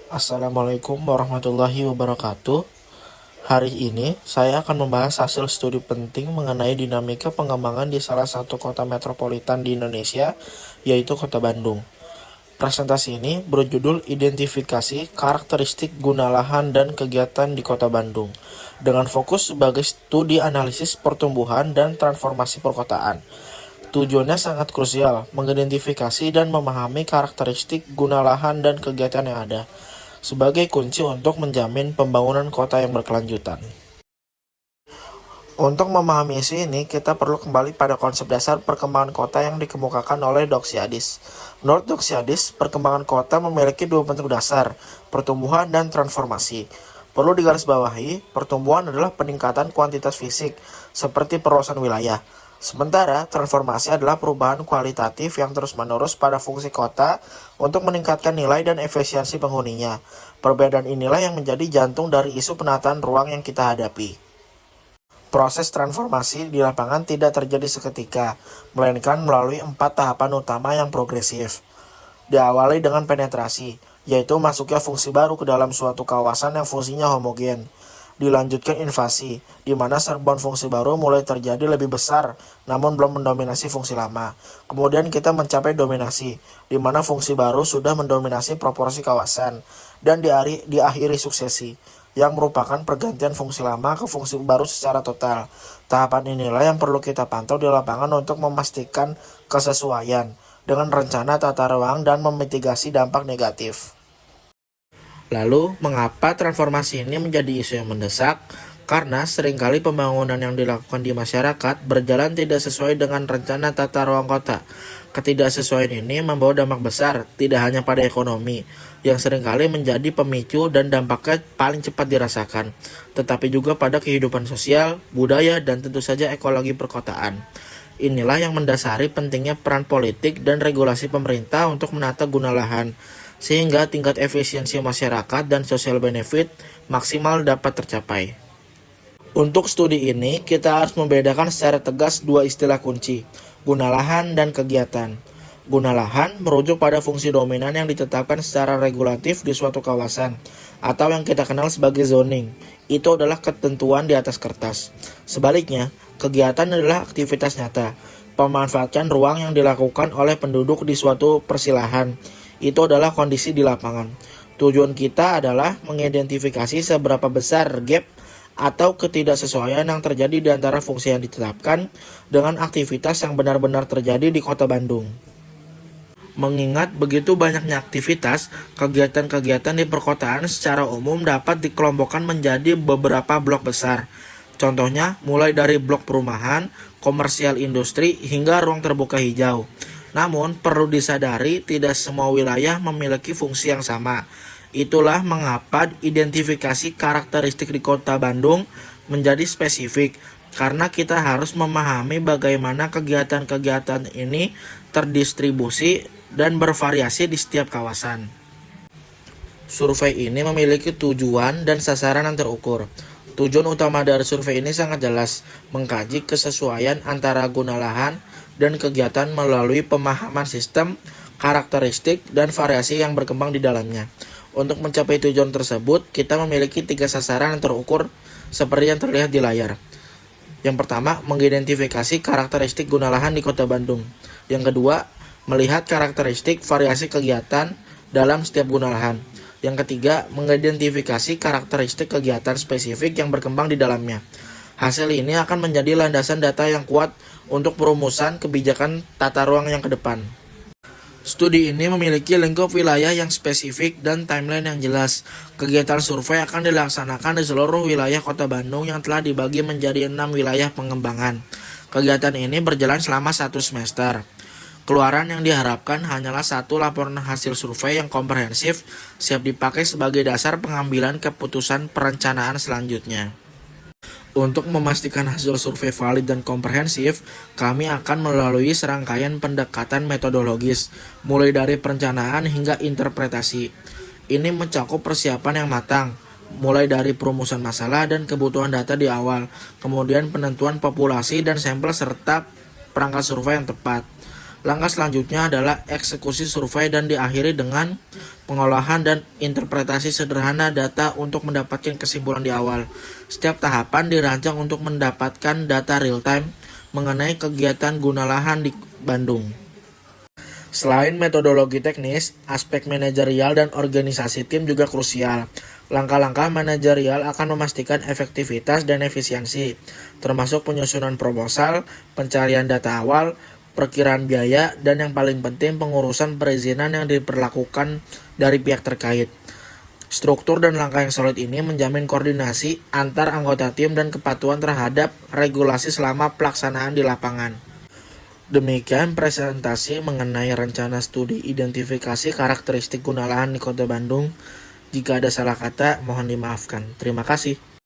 Assalamualaikum warahmatullahi wabarakatuh. Hari ini saya akan membahas hasil studi penting mengenai dinamika pengembangan di salah satu kota metropolitan di Indonesia, yaitu Kota Bandung. Presentasi ini berjudul Identifikasi Karakteristik Guna Lahan dan Kegiatan di Kota Bandung, dengan fokus sebagai studi analisis pertumbuhan dan transformasi perkotaan. Tujuannya sangat krusial, mengidentifikasi dan memahami karakteristik guna lahan dan kegiatan yang ada, sebagai kunci untuk menjamin pembangunan kota yang berkelanjutan. Untuk memahami isu ini, kita perlu kembali pada konsep dasar perkembangan kota yang dikemukakan oleh Doxiadis. Menurut Doxiadis, perkembangan kota memiliki dua bentuk dasar, pertumbuhan dan transformasi. Perlu digarisbawahi, pertumbuhan adalah peningkatan kuantitas fisik, seperti perluasan wilayah. Sementara, transformasi adalah perubahan kualitatif yang terus-menerus pada fungsi kota untuk meningkatkan nilai dan efisiensi penghuninya. Perbedaan inilah yang menjadi jantung dari isu penataan ruang yang kita hadapi. Proses transformasi di lapangan tidak terjadi seketika, melainkan melalui 4 tahapan utama yang progresif. Diawali dengan penetrasi, yaitu masuknya fungsi baru ke dalam suatu kawasan yang fungsinya homogen. Dilanjutkan invasi, di mana serbuan fungsi baru mulai terjadi lebih besar, namun belum mendominasi fungsi lama. Kemudian kita mencapai dominasi, di mana fungsi baru sudah mendominasi proporsi kawasan, dan diakhiri suksesi, yang merupakan pergantian fungsi lama ke fungsi baru secara total. Tahapan inilah yang perlu kita pantau di lapangan untuk memastikan kesesuaian dengan rencana tata ruang dan memitigasi dampak negatif. Lalu, mengapa transformasi ini menjadi isu yang mendesak? Karena seringkali pembangunan yang dilakukan di masyarakat berjalan tidak sesuai dengan rencana tata ruang kota. Ketidaksesuaian ini membawa dampak besar, tidak hanya pada ekonomi, yang seringkali menjadi pemicu dan dampaknya paling cepat dirasakan, tetapi juga pada kehidupan sosial, budaya, dan tentu saja ekologi perkotaan. Inilah yang mendasari pentingnya peran politik dan regulasi pemerintah untuk menata guna lahan, sehingga tingkat efisiensi masyarakat dan social benefit maksimal dapat tercapai. Untuk studi ini, kita harus membedakan secara tegas dua istilah kunci, guna lahan dan kegiatan. Guna lahan merujuk pada fungsi dominan yang ditetapkan secara regulatif di suatu kawasan, atau yang kita kenal sebagai zoning. Itu adalah ketentuan di atas kertas. Sebaliknya, kegiatan adalah aktivitas nyata, pemanfaatan ruang yang dilakukan oleh penduduk di suatu persilahan. Itu adalah kondisi di lapangan. Tujuan kita adalah mengidentifikasi seberapa besar gap atau ketidaksesuaian yang terjadi di antara fungsi yang ditetapkan dengan aktivitas yang benar-benar terjadi di Kota Bandung. Mengingat begitu banyaknya aktivitas, kegiatan-kegiatan di perkotaan secara umum dapat dikelompokkan menjadi beberapa blok besar. Contohnya, mulai dari blok perumahan, komersial industri, hingga ruang terbuka hijau. Namun, perlu disadari tidak semua wilayah memiliki fungsi yang sama. Itulah mengapa identifikasi karakteristik di Kota Bandung menjadi spesifik, karena kita harus memahami bagaimana kegiatan-kegiatan ini terdistribusi dan bervariasi di setiap kawasan. Survei ini memiliki tujuan dan sasaran yang terukur. Tujuan utama dari survei ini sangat jelas, mengkaji kesesuaian antara guna lahan dan kegiatan melalui pemahaman sistem, karakteristik, dan variasi yang berkembang di dalamnya. Untuk mencapai tujuan tersebut, kita memiliki 3 sasaran yang terukur seperti yang terlihat di layar. Yang pertama, mengidentifikasi karakteristik guna lahan di Kota Bandung. Yang kedua, melihat karakteristik variasi kegiatan dalam setiap guna lahan. Yang ketiga, mengidentifikasi karakteristik kegiatan spesifik yang berkembang di dalamnya. Hasil ini akan menjadi landasan data yang kuat untuk perumusan kebijakan tata ruang yang ke depan. Studi ini memiliki lingkup wilayah yang spesifik dan timeline yang jelas. Kegiatan survei akan dilaksanakan di seluruh wilayah Kota Bandung yang telah dibagi menjadi 6 wilayah pengembangan. Kegiatan ini berjalan selama 1 semester. Keluaran yang diharapkan hanyalah 1 laporan hasil survei yang komprehensif, siap dipakai sebagai dasar pengambilan keputusan perencanaan selanjutnya. Untuk memastikan hasil survei valid dan komprehensif, kami akan melalui serangkaian pendekatan metodologis, mulai dari perencanaan hingga interpretasi. Ini mencakup persiapan yang matang, mulai dari perumusan masalah dan kebutuhan data di awal, kemudian penentuan populasi dan sampel serta perangkat survei yang tepat. Langkah selanjutnya adalah eksekusi survei dan diakhiri dengan pengolahan dan interpretasi sederhana data untuk mendapatkan kesimpulan di awal. Setiap tahapan dirancang untuk mendapatkan data real-time mengenai kegiatan guna lahan di Bandung. Selain metodologi teknis, aspek manajerial dan organisasi tim juga krusial. Langkah-langkah manajerial akan memastikan efektivitas dan efisiensi, termasuk penyusunan proposal, pencarian data awal, perkiraan biaya, dan yang paling penting pengurusan perizinan yang diperlakukan dari pihak terkait. Struktur dan langkah yang solid ini menjamin koordinasi antar anggota tim dan kepatuhan terhadap regulasi selama pelaksanaan di lapangan. Demikian presentasi mengenai rencana studi identifikasi karakteristik guna lahan di Kota Bandung. Jika ada salah kata, mohon dimaafkan. Terima kasih.